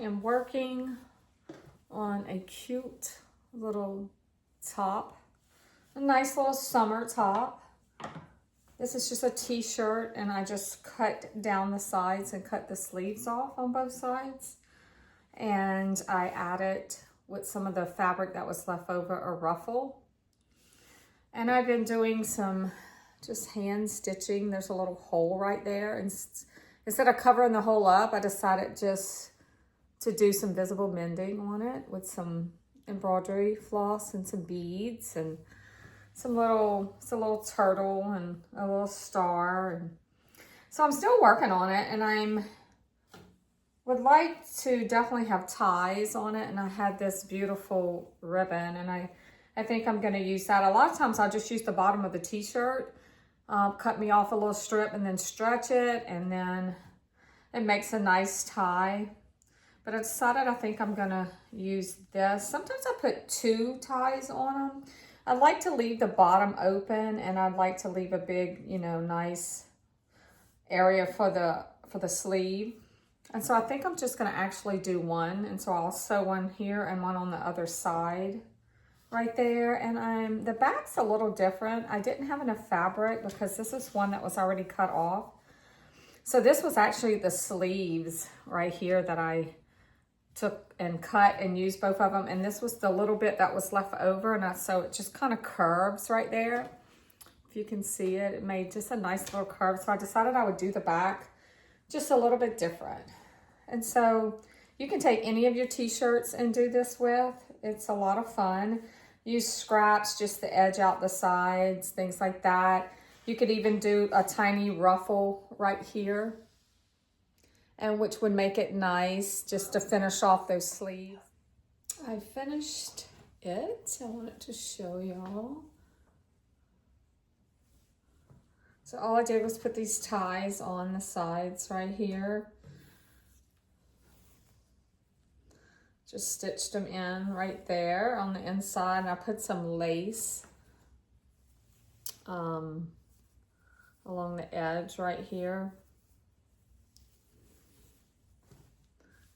am working on a cute little top, a nice little summer top. This is just a t-shirt, and I just cut down the sides and cut the sleeves off on both sides. And I added with some of the fabric that was left over a ruffle. And I've been doing some just hand stitching. There's a little hole right there. And instead of covering the hole up, I decided just to do some visible mending on it with some embroidery floss and some beads and it's a little turtle and a little star. And so I'm still working on it, and would like to definitely have ties on it. And I had this beautiful ribbon, and I think I'm going to use that. A lot of times I'll just use the bottom of the t-shirt, cut me off a little strip and then stretch it, and then it makes a nice tie. But I decided I think I'm going to use this. Sometimes I put 2 ties on them. I like to leave the bottom open, and I'd like to leave a big, nice area for the sleeve. And so I think I'm just going to actually do one. And so I'll sew one here and one on the other side right there. And the back's a little different. I didn't have enough fabric because this is one that was already cut off. So this was actually the sleeves right here that I took and cut and used both of them, and this was the little bit that was left over, and so it just kind of curves right there. If you can see it, it made just a nice little curve. So I decided I would do the back just a little bit different. And so you can take any of your t-shirts and do this with. It's a lot of fun. Use scraps just to edge out the sides, things like that. You could even do a tiny ruffle right here, and which would make it nice just to finish off those sleeves. I finished it. I wanted to show y'all. So all I did was put these ties on the sides right here. Just stitched them in right there on the inside, and I put some lace along the edge right here.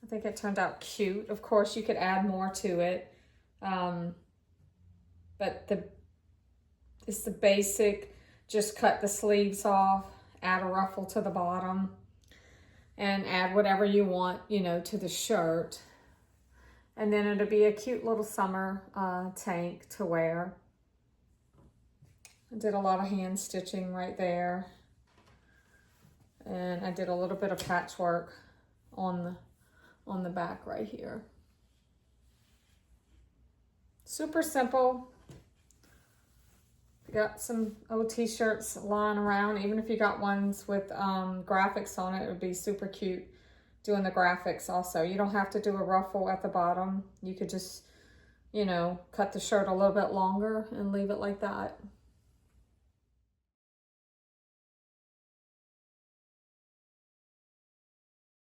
I think it turned out cute. Of course, you could add more to it, but it's the basic. Just cut the sleeves off, add a ruffle to the bottom, and add whatever you want, to the shirt. And then it'll be a cute little summer tank to wear. I did a lot of hand stitching right there, and I did a little bit of patchwork on the back right here. Super simple. You got some old t-shirts lying around. Even if you got ones with graphics on it would be super cute doing the graphics also. You don't have to do a ruffle at the bottom. You could just, cut the shirt a little bit longer and leave it like that.